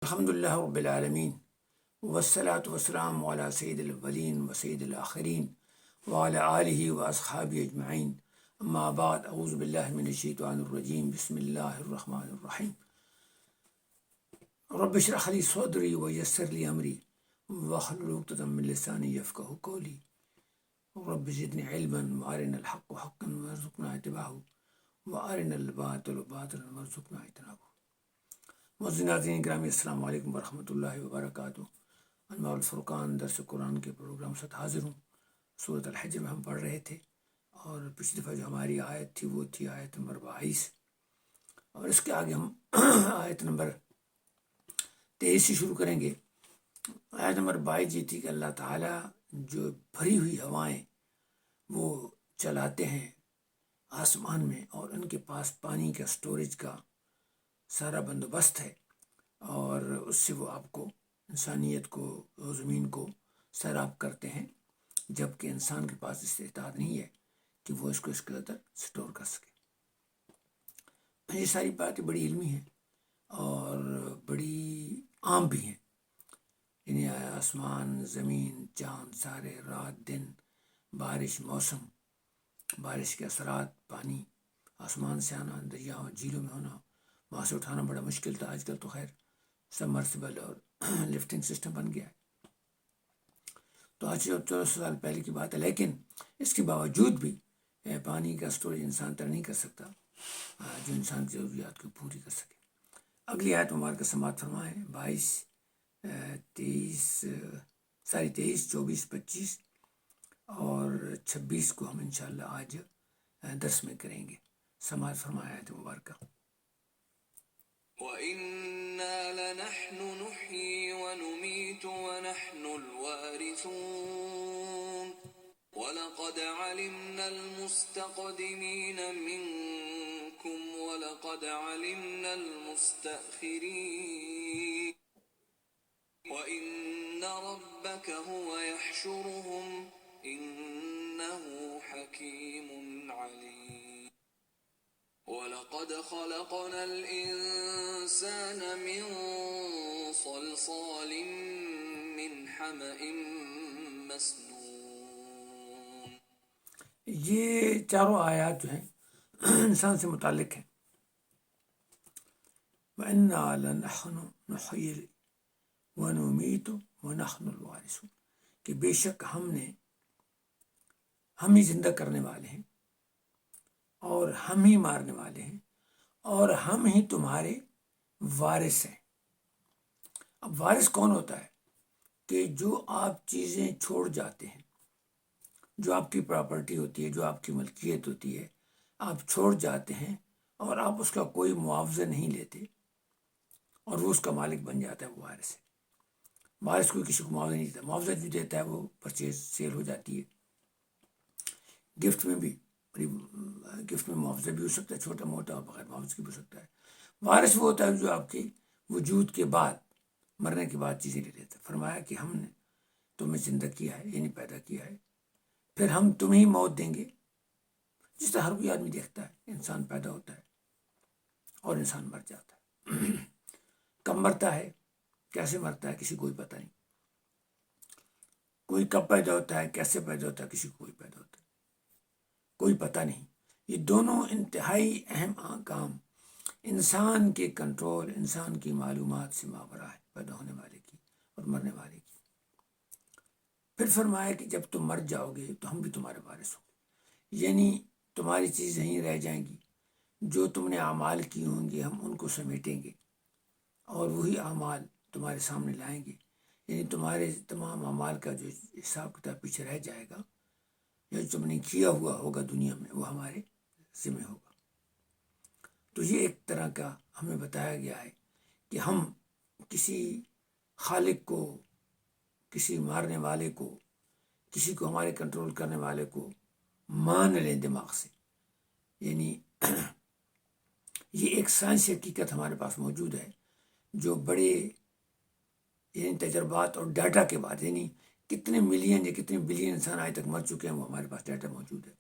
الحمد للہ رب العالمین والصلاة والسلام علی سید الاولین و سید الآخرین وعلی آلہ و اصحابہ اجمعین اما بعد اعوذ باللہ من الشیطان الرجیم بسم اللہ الرحمن الرحیم رب اشرح لی صدری ویسر لی امری واحلل عقدۃ من لسانی یفقہوا قولی رب زدنی علما وارنا الحق حقا وارزقنا اتباعہ وارنا الباطل باطلا وارزقنا اجتنابہ۔ معزز ناظرین گرامی، السلام علیکم ورحمۃ اللہ وبرکاتہ۔ انوار الفرقان درس قرآن کے پروگرام سے حاضر ہوں۔ سورۃ الحجر میں ہم پڑھ رہے تھے اور پچھلی دفعہ جو ہماری آیت تھی وہ تھی آیت نمبر 22، اور اس کے آگے ہم آیت نمبر 23 سے شروع کریں گے۔ آیت نمبر 22 یہ تھی کہ اللہ تعالیٰ جو بھری ہوئی ہوائیں وہ چلاتے ہیں آسمان میں، اور ان کے پاس پانی کا سٹوریج کا سارا بندوبست ہے، اور اس سے وہ آپ کو، انسانیت کو، زمین کو سیراب کرتے ہیں، جبکہ انسان کے پاس استطاعت نہیں ہے کہ وہ اس کو اس کے اندر سٹور کر سکے۔ یہ ساری باتیں بڑی علمی ہیں اور بڑی عام بھی ہیں، یعنی آسمان، زمین، چاند، سارے، رات، دن، بارش، موسم، بارش کے اثرات، پانی آسمان سے آنا، دریاؤں جھیلوں میں ہونا، وہاں سے اٹھانا بڑا مشکل تھا۔ آج کل تو خیر سبمرسیبل اور لفٹنگ سسٹم بن گیا ہے، تو آج 1400 سال پہلے کی بات ہے، لیکن اس کے باوجود بھی پانی کا سٹوریج انسان تک نہیں کر سکتا جو انسان کی ضروریات کو پوری کر سکے۔ اگلی آیت مبارکہ سماعت فرمائیں، 22، 23، 24، 25 اور 26 کو ہم انشاءاللہ آج درس میں کریں گے۔ سماعت فرمائیں آیت مبارکہ۔ وَإِنَّا لَنَحْنُ نُحْيِي وَنُمِيتُ وَنَحْنُ الْوَارِثُونَ وَلَقَدْ عَلِمْنَا الْمُسْتَقْدِمِينَ مِنْكُمْ وَلَقَدْ عَلِمْنَا الْمُسْتَأْخِرِينَ وَإِنَّ رَبَّكَ هُوَ يَحْشُرُهُمْ إِنَّهُ حَكِيمٌ عَلِيمٌ وَلَقَدْ خَلَقْنَا الْإِنسَانَ مِنْ صَلْصَالٍ مِنْ حَمَإٍ مَسْنُونٍ۔ یہ چاروں آیات جو ہیں انسان سے متعلق ہیں۔ وَإِنَّا لَنَحْنُ نُحْيِي وَنُمِيتُ وَنَحْنُ الْوَارِثُونَ، کہ بے شک ہم ہی زندہ کرنے والے ہیں اور ہم ہی مارنے والے ہیں اور ہم ہی تمہارے وارث ہیں۔ اب وارث کون ہوتا ہے؟ کہ جو آپ چیزیں چھوڑ جاتے ہیں، جو آپ کی پراپرٹی ہوتی ہے، جو آپ کی ملکیت ہوتی ہے، آپ چھوڑ جاتے ہیں اور آپ اس کا کوئی معاوضہ نہیں لیتے اور وہ اس کا مالک بن جاتا ہے، وہ وارث ہے۔ وارث کوئی کسی کو معاوضہ نہیں دیتا، معاوضہ جو دیتا ہے وہ پرچیز سیل ہو جاتی ہے۔ گفٹ میں بھی، گفٹ میں معاوضہ بھی ہو سکتا ہے، چھوٹا موٹا، اور بغیر معاوضے کی بھی ہو سکتا ہے۔ وارث وہ ہوتا ہے جو آپ کے وجود کے بعد، مرنے کے بعد چیزیں لے لیتا ہے۔ فرمایا کہ ہم نے تمہیں زندہ کیا ہے، یعنی پیدا کیا ہے، پھر ہم تمہیں موت دیں گے۔ جس طرح ہر کوئی آدمی دیکھتا ہے، انسان پیدا ہوتا ہے اور انسان مر جاتا ہے۔ کب مرتا ہے، کیسے مرتا ہے، کسی کو کوئی پتہ نہیں۔ کوئی کب پیدا ہوتا ہے، کیسے پیدا ہوتا ہے، کسی کو کوئی پیدا ہوتا ہے، کوئی پتہ نہیں۔ یہ دونوں انتہائی اہم کام انسان کے کنٹرول، انسان کی معلومات سے ماورا ہے، پیدا ہونے والے کی اور مرنے والے کی۔ پھر فرمایا کہ جب تم مر جاؤ گے تو ہم بھی تمہارے وارث ہوں گے، یعنی تمہاری چیز نہیں رہ جائیں گی، جو تم نے اعمال کی ہوں گے ہم ان کو سمیٹیں گے اور وہی اعمال تمہارے سامنے لائیں گے، یعنی تمہارے تمام اعمال کا جو حساب کتاب پیچھے رہ جائے گا، جو تم نے کیا ہوا ہوگا دنیا میں، وہ ہمارے ذمہ ہوگا۔ تو یہ ایک طرح کا ہمیں بتایا گیا ہے کہ ہم کسی خالق کو، کسی مارنے والے کو، کسی کو ہمارے کنٹرول کرنے والے کو مان لیں دماغ سے، یعنی یہ ایک سائنسی حقیقت ہمارے پاس موجود ہے، جو بڑے یعنی تجربات اور ڈاٹا کے بعد، یعنی کتنے ملین یا کتنے بلین انسان آج تک مر چکے ہیں وہ ہمارے پاس ڈاٹا موجود ہے،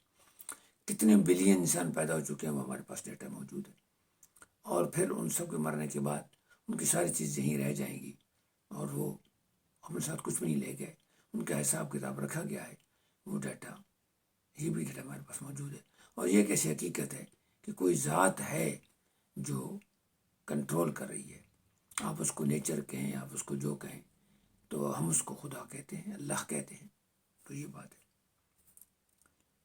کتنے بلین انسان پیدا ہو چکے ہیں وہ ہمارے پاس ڈاٹا موجود ہے، اور پھر ان سب کے مرنے کے بعد ان کی ساری چیزیں یہیں رہ جائیں گی اور وہ اپنے ساتھ کچھ بھی نہیں لے گئے، ان کا حساب کتاب رکھا گیا ہے، وہ ڈیٹا، یہ بھی ڈیٹا ہمارے پاس موجود ہے۔ اور یہ کیسی حقیقت ہے کہ کوئی ذات ہے جو کنٹرول کر رہی ہے، آپ اس کو نیچر کہیں، آپ اس کو جو کہیں، تو ہم اس کو خدا کہتے ہیں، اللہ کہتے ہیں، تو یہ بات ہے۔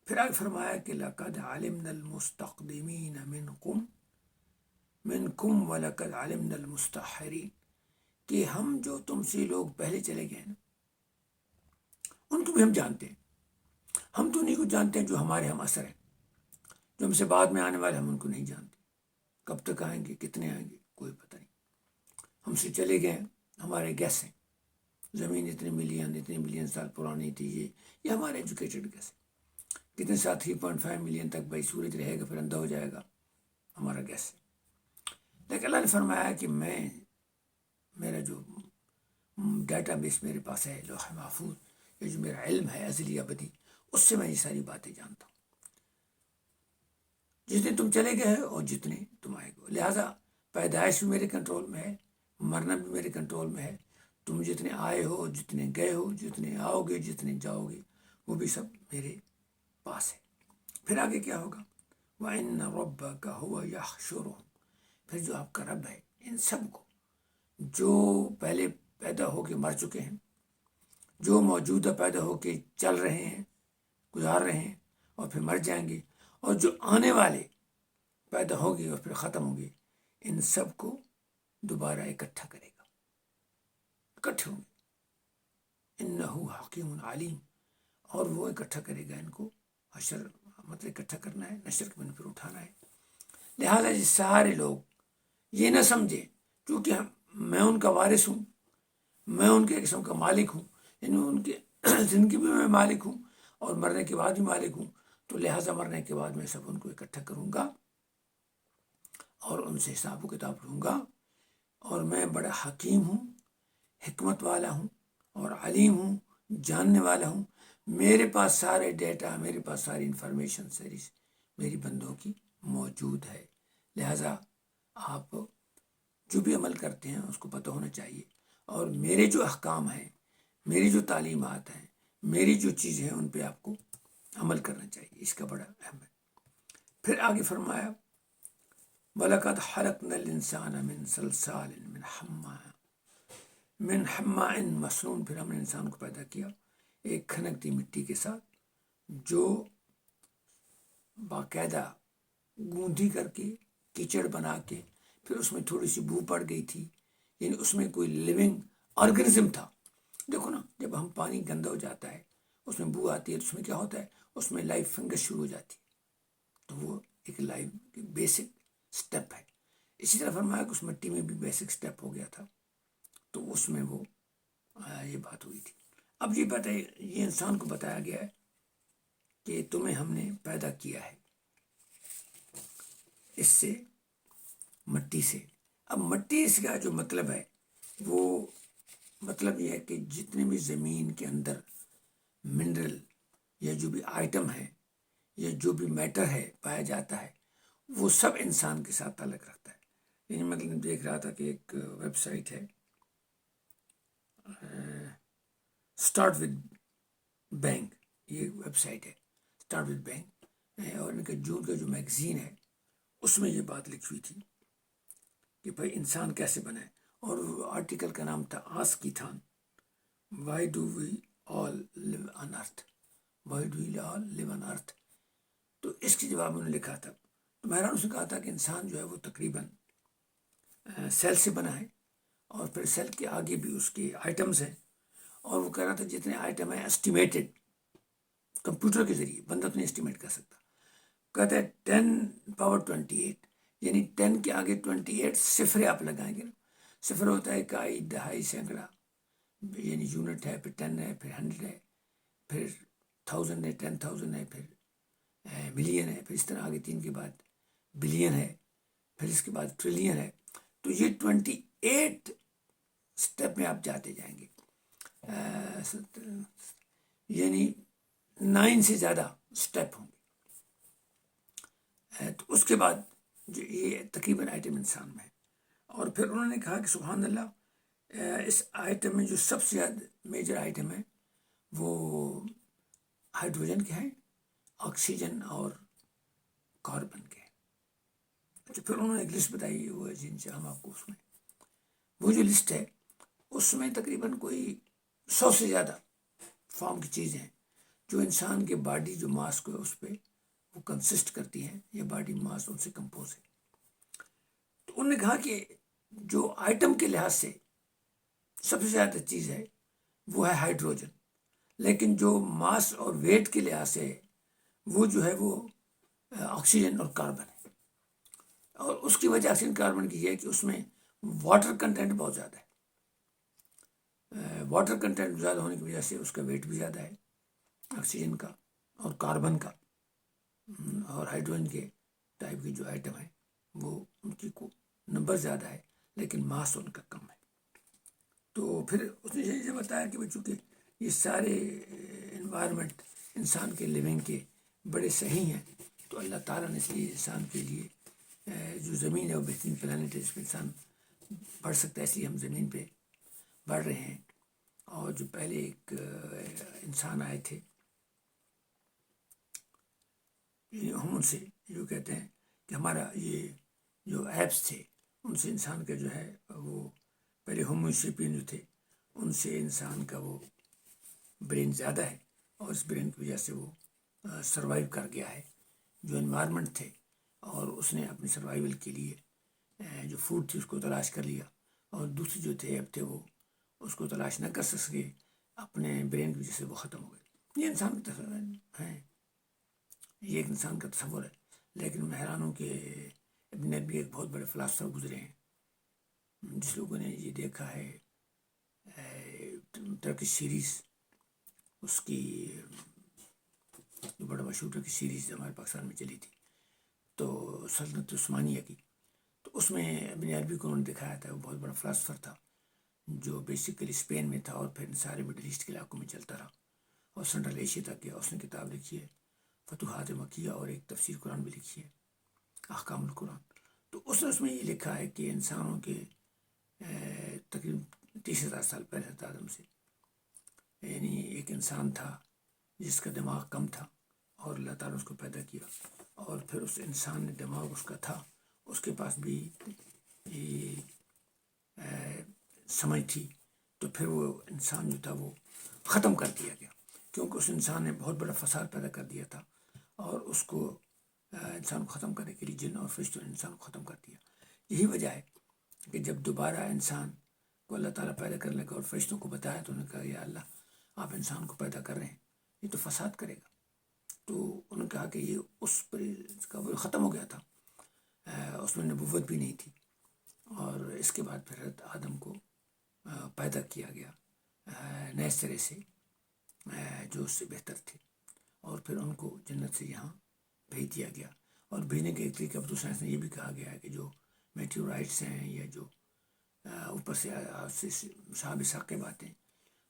پھر آگے فرمایا کہ لَقَدْ عَلِمْنَا الْمُسْتَقْدِمِينَ مِنْكُمْ وَلَقَدْ عَلِمْنَا الْمُسْتَأْخِرِينَ، کہ ہم جو تم سے لوگ پہلے چلے گئے نا، ان کو بھی ہم جانتے ہیں۔ ہم تو انہیں کو جانتے ہیں جو ہمارے ہم اثر ہیں، جو ہم سے بعد میں آنے والے ہم ان کو نہیں جانتے، کب تک آئیں گے، کتنے آئیں گے، کوئی پتہ نہیں۔ ہم سے چلے گئے ہمارے گیس ہیں، زمین اتنے ملین سال پرانی تھی، یہ ہمارے ایجوکیٹڈ گیس ہے۔ کتنے ساتھ 3.5 ملین تک بھائی سورج رہے گا، پھر اندھا ہو جائے گا، ہمارا گیس ہے۔ لیکن اللہ نے فرمایا کہ میرا جو ڈیٹا بیس میرے پاس ہے، لوح محفوظ، یہ جو میرا علم ہے ازلی ابدی، اس سے میں یہ ساری باتیں جانتا ہوں، جتنے تم چلے گئے ہو اور جتنے تم آئے گے۔ لہٰذا پیدائش بھی میرے کنٹرول میں ہے، مرنا بھی میرے کنٹرول میں ہے، تم جتنے آئے ہو، جتنے گئے ہو، جتنے آؤ گے، جتنے جاؤ گے، وہ بھی سب میرے پاس ہے۔ پھر آگے کیا ہوگا؟ وَإِنَّ رَبَّكَ هُوَ يَحْشُرُهُمْ، پھر جو آپ کا رب ہے ان سب کو، جو پہلے پیدا ہو کے مر چکے ہیں، جو موجودہ پیدا ہو کے چل رہے ہیں، گزار رہے ہیں اور پھر مر جائیں گے، اور جو آنے والے پیدا ہوں گے اور پھر ختم ہوں گے، ان سب کو دوبارہ اکٹھا کرے گا، اکٹھے ہوں گے۔ انہ حکیم علیم، اور وہ اکٹھا کرے گا ان کو، حشر مطلب اکٹھا کرنا ہے، نشر کے بن پھر اٹھانا ہے۔ لہٰذا یہ سارے لوگ یہ نہ سمجھے کیونکہ میں ان کا وارث ہوں، میں ان کے قسم کا مالک ہوں، یعنی ان کے زندگی بھی میں مالک ہوں اور مرنے کے بعد بھی مالک ہوں، تو لہٰذا مرنے کے بعد میں سب ان کو اکٹھا کروں گا اور ان سے حساب و کتاب لوں گا، اور میں بڑا حکیم ہوں، حکمت والا ہوں اور علیم ہوں، جاننے والا ہوں۔ میرے پاس سارے ڈیٹا، میرے پاس ساری انفارمیشن ساری میری بندوں کی موجود ہے۔ لہٰذا آپ جو بھی عمل کرتے ہیں اس کو پتہ ہونا چاہیے، اور میرے جو احکام ہیں، میری جو تعلیمات ہیں، میری جو چیزیں ہیں، ان پہ آپ کو عمل کرنا چاہیے، اس کا بڑا اہم ہے۔ پھر آگے فرمایا وَلَقَدْ خَلَقْنَا الْإِنسَانَ مِنْ صَلْصَالٍ مِنْ حَمَّإٍ مَسْنُونٍ، پھر ہم نے انسان کو پیدا کیا ایک کھنکتی مٹی کے ساتھ، جو باقاعدہ گوندھی کر کے، کیچڑ بنا کے، پھر اس میں تھوڑی سی بو پڑ گئی تھی، یعنی اس میں کوئی لیونگ آرگنزم تھا۔ دیکھو نا، جب ہم پانی گندا ہو جاتا ہے، اس میں بو آتی ہے، تو اس میں کیا ہوتا ہے، اس میں لائف فنگس شروع ہو جاتی ہے، تو وہ ایک لائف بیسک سٹیپ ہے۔ اسی طرح فرمایا کہ اس مٹی میں بھی بیسک سٹیپ ہو گیا تھا، تو اس میں وہ یہ بات ہوئی تھی۔ اب یہ بات ہے، یہ انسان کو بتایا گیا ہے کہ تمہیں ہم نے پیدا کیا ہے اس سے، مٹی سے۔ اب مٹی اس کا جو مطلب ہے، وہ مطلب یہ ہے کہ جتنے بھی زمین کے اندر منرل یا جو بھی آئٹم ہے یا جو بھی میٹر ہے پایا جاتا ہے، وہ سب انسان کے ساتھ تعلق رکھتا ہے۔ یعنی مطلب دیکھ رہا تھا کہ ایک ویب سائٹ ہے، اسٹارٹ ود بینک، یہ ویب سائٹ ہے اسٹارٹ ود بینک، اور ان کا جون کا جو میگزین ہے اس میں یہ بات لکھی ہوئی تھی کہ بھائی انسان کیسے بنا ہے، اور آرٹیکل کا نام تھا ask Ethan, why do we all live on earth, why do we all live on earth. تو اس کے جواب میں نے لکھا تھا، تو مہران نے کہا تھا کہ انسان جو ہے وہ تقریباً سیل سے بنا ہے، اور پھر سیل کے آگے بھی اس کے آئٹمز ہیں، اور وہ کہہ رہا تھا جتنے آئٹم ہیں اسٹیمیٹڈ، کمپیوٹر کے ذریعے بندہ تو نہیں اسٹیمیٹ کر سکتا۔ کہتا ہے 10⁻28، یعنی 10 کے آگے 28 صفر آپ لگائیں گے نا، صفر ہوتا ہے اکائی، دہائی، سینکڑا، یعنی یونٹ ہے، پھر 10 ہے، پھر 100 ہے، پھر 1000 ہے، 10,000 ہے، پھر ملین ہے، پھر اس طرح آگے 3 کے بعد بلین ہے، پھر اس کے بعد ٹریلین ہے۔ تو یہ 28 سٹیپ میں آپ جاتے جائیں گے، یعنی 9 سے زیادہ سٹیپ ہوں گے۔ تو اس کے بعد جو یہ تقریباً آئٹم انسان میں ہے، اور پھر انہوں نے کہا کہ سبحان اللہ، اس آئٹم میں جو سب سے زیادہ میجر آئٹم ہے وہ ہائیڈروجن کے ہیں، آکسیجن اور کاربن کے ہیں۔ اچھا، پھر انہوں نے ایک لسٹ بتائی، وہ جن سے ہم آپ کو اس میں وہ جو لسٹ ہے اس میں تقریباً کوئی 100 سے زیادہ فارم کی چیزیں ہیں جو انسان کے باڈی جو ماس کو ہے اس پہ وہ کنسسٹ کرتی ہیں، یہ باڈی ماس ان سے کمپوز ہے۔ تو انہوں نے کہا کہ جو آئٹم کے لحاظ سے سب سے زیادہ چیز ہے وہ ہے ہائیڈروجن، لیکن جو ماس اور ویٹ کے لحاظ سے وہ جو ہے وہ آکسیجن اور کاربن ہے۔ اور اس کی وجہ آکسیجن کاربن کی یہ ہے کہ اس میں واٹر کنٹینٹ بہت زیادہ ہے۔ واٹر کنٹینٹ زیادہ ہونے کی وجہ سے اس کا ویٹ بھی زیادہ ہے، آکسیجن کا اور کاربن کا اور ہائیڈروجن کے ٹائپ کے جو آئٹم ہیں وہ ان کی کو نمبر زیادہ ہے لیکن ماس ان کا کم ہے۔ تو پھر اس نے یہ بتایا کہ چونکہ یہ سارے انوائرمنٹ انسان کے لیونگ کے بڑے صحیح ہیں، تو اللہ تعالیٰ نے اس لیے انسان کے لیے جو زمین ہے وہ بہترین پلانٹ ہے، اس پہ انسان بڑھ سکتا ہے، اس لیے ہم زمین پہ بڑھ رہے ہیں۔ اور جو پہلے ایک انسان آئے تھے، ہم ان سے جو کہتے ہیں کہ ہمارا یہ جو ایپس تھے ان سے انسان کا جو ہے وہ پہلے ہوموسیپین جو تھے ان سے انسان کا وہ برین زیادہ ہے، اور اس برین کی وجہ سے وہ سروائیو کر گیا ہے جو انوائرمنٹ تھے، اور اس نے اپنی سروائیول کے لیے جو فوڈ تھی اس کو تلاش کر لیا، اور دوسرے جو تھے ایپ تھے وہ اس کو تلاش نہ کر سکے، اپنے برین کی وجہ سے وہ ختم ہو گئے۔ یہ انسان کا تصور ہے، یہ ایک انسان کا تصور ہے، لیکن میں حیران ہوں کہ ابن عربی ایک بہت بڑے فلاسفر گزرے ہیں، جس لوگوں نے یہ دیکھا ہے ٹرکش سیریز، اس کی جو بڑا مشہور ٹرکش سیریز ہمارے پاکستان میں چلی تھی تو سلطنت عثمانیہ کی، تو اس میں ابن عربی کو انہوں نے دکھایا تھا، وہ بہت بڑا فلاسفر تھا جو بیسیکلی اسپین میں تھا اور پھر سارے مڈل ایسٹ کے علاقوں میں چلتا رہا اور سنٹرل ایشیا تک گیا۔ اس نے کتاب لکھی ہے فتوحات مکیہ، اور ایک تفسیر قرآن بھی لکھی ہے، احکام القرآن۔ تو اس میں یہ لکھا ہے کہ انسانوں کے تقریباً 30,000 سال پہلے حضرت آدم سے، یعنی ایک انسان تھا جس کا دماغ کم تھا اور اللہ تعالیٰ نے اس کو پیدا کیا، اور پھر اس انسان نے دماغ اس کا تھا، اس کے پاس بھی سمجھ تھی، تو پھر وہ انسان جو تھا وہ ختم کر دیا گیا، کیونکہ اس انسان نے بہت بڑا فساد پیدا کر دیا تھا، اور اس کو انسان کو ختم کرنے کے لیے جن اور فرشتوں نے انسان کو ختم کر دیا۔ یہی وجہ ہے کہ جب دوبارہ انسان کو اللہ تعالیٰ پیدا کرنے کا اور فرشتوں کو بتایا تو انہوں نے کہا یا اللہ آپ انسان کو پیدا کر رہے ہیں، یہ تو فساد کرے گا۔ تو انہوں نے کہا کہ یہ اس پر اس کا وہ ختم ہو گیا تھا، اس میں نبوت بھی نہیں تھی، اور اس کے بعد پھر حضرت آدم کو پیدا کیا گیا نئے سرے سے جو اس سے بہتر تھے، اور پھر ان کو جنت سے یہاں بھیج دیا گیا۔ اور بھیجنے کے ایک طریقے اب تو سائنس نے یہ بھی کہا گیا ہے کہ جو میٹیورائٹس ہیں یا جو اوپر سے صحاب ثاقب آتے ہیں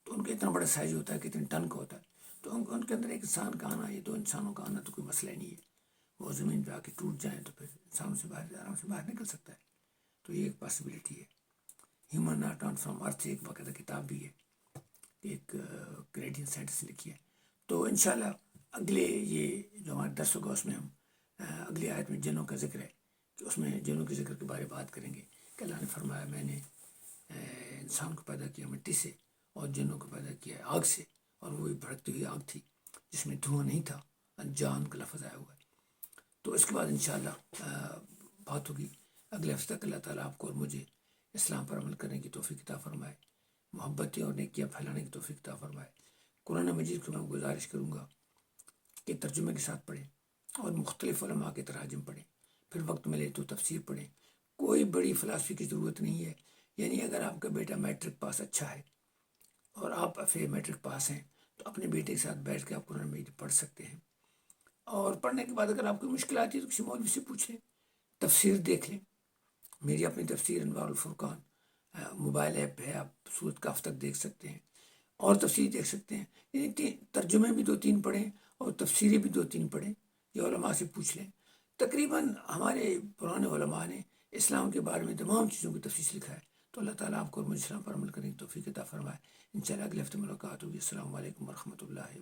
تو ان کا اتنا بڑا سائز ہوتا ہے کہ اتنے ٹن کا ہوتا ہے، تو ان کے اندر ایک انسان کا آنا، یہ دو انسانوں کا آنا تو کوئی مسئلہ نہیں ہے، وہ زمین پہ آ کے ٹوٹ جائیں تو پھر انسانوں سے باہر آرام سے باہر نکل سکتا ہے، تو یہ ایک پاسبلٹی ہے۔ ہیومن ناٹ فرام ارتھ ایک باقاعدہ کتاب بھی ہے، ایک کینیڈین سائنٹسٹ نے لکھی ہے۔ تو انشاءاللہ اگلے یہ جو ہمارا درس ہوگا اس میں ہم اگلی آیت میں جنوں کا ذکر ہے کہ اس میں جنوں کے ذکر کے بارے بات کریں گے کہ اللہ نے فرمایا میں نے انسان کو پیدا کیا مٹی سے اور جنوں کو پیدا کیا آگ سے، اور وہ بھڑکتی ہوئی آگ تھی جس میں دھواں نہیں تھا، جان کا لفظ آیا ہوا ہے۔ تو اس کے بعد انشاءاللہ بات ہوگی اگلے ہفتے تک۔ اللہ تعالیٰ آپ کو اور مجھے اسلام پر عمل کرنے کی توفیق عطا فرمائے، محبتیں اور نیکیاں پھیلانے کی توفیق عطا فرمائے۔ قرآن مجید کو میں گزارش کروں گا کہ ترجمے کے ساتھ پڑھیں اور مختلف علماء کے تراجم پڑھیں، پھر وقت ملے تو تفسیر پڑھیں۔ کوئی بڑی فلاسفی کی ضرورت نہیں ہے، یعنی اگر آپ کا بیٹا میٹرک پاس اچھا ہے اور آپ ایف میٹرک پاس ہیں تو اپنے بیٹے کے ساتھ بیٹھ کے آپ قرآن مجید پڑھ سکتے ہیں، اور پڑھنے کے بعد اگر آپ کو مشکل آتی ہے تو کسی مولوی سے پوچھ لیں، تفسیر دیکھ لیں۔ میری اپنی تفسیر انوار الفرقان موبائل ایپ ہے، آپ سورۃ کہف تک دیکھ سکتے ہیں اور تفسیر دیکھ سکتے ہیں، یعنی ترجمے بھی 2-3 پڑھیں اور تفسیریں بھی 2-3 پڑھیں، یہ علماء سے پوچھ لیں۔ تقریباً ہمارے پرانے علماء نے اسلام کے بارے میں تمام چیزوں کی تفصیل سے لکھا ہے. تو اللہ تعالیٰ آپ کو اور مجھے اسلام پر عمل کرنے کی توفیق عطا فرمائے. انشاءاللہ اگلے ہفتے ملاقات ہوگی. السلام علیکم ورحمۃ اللہ.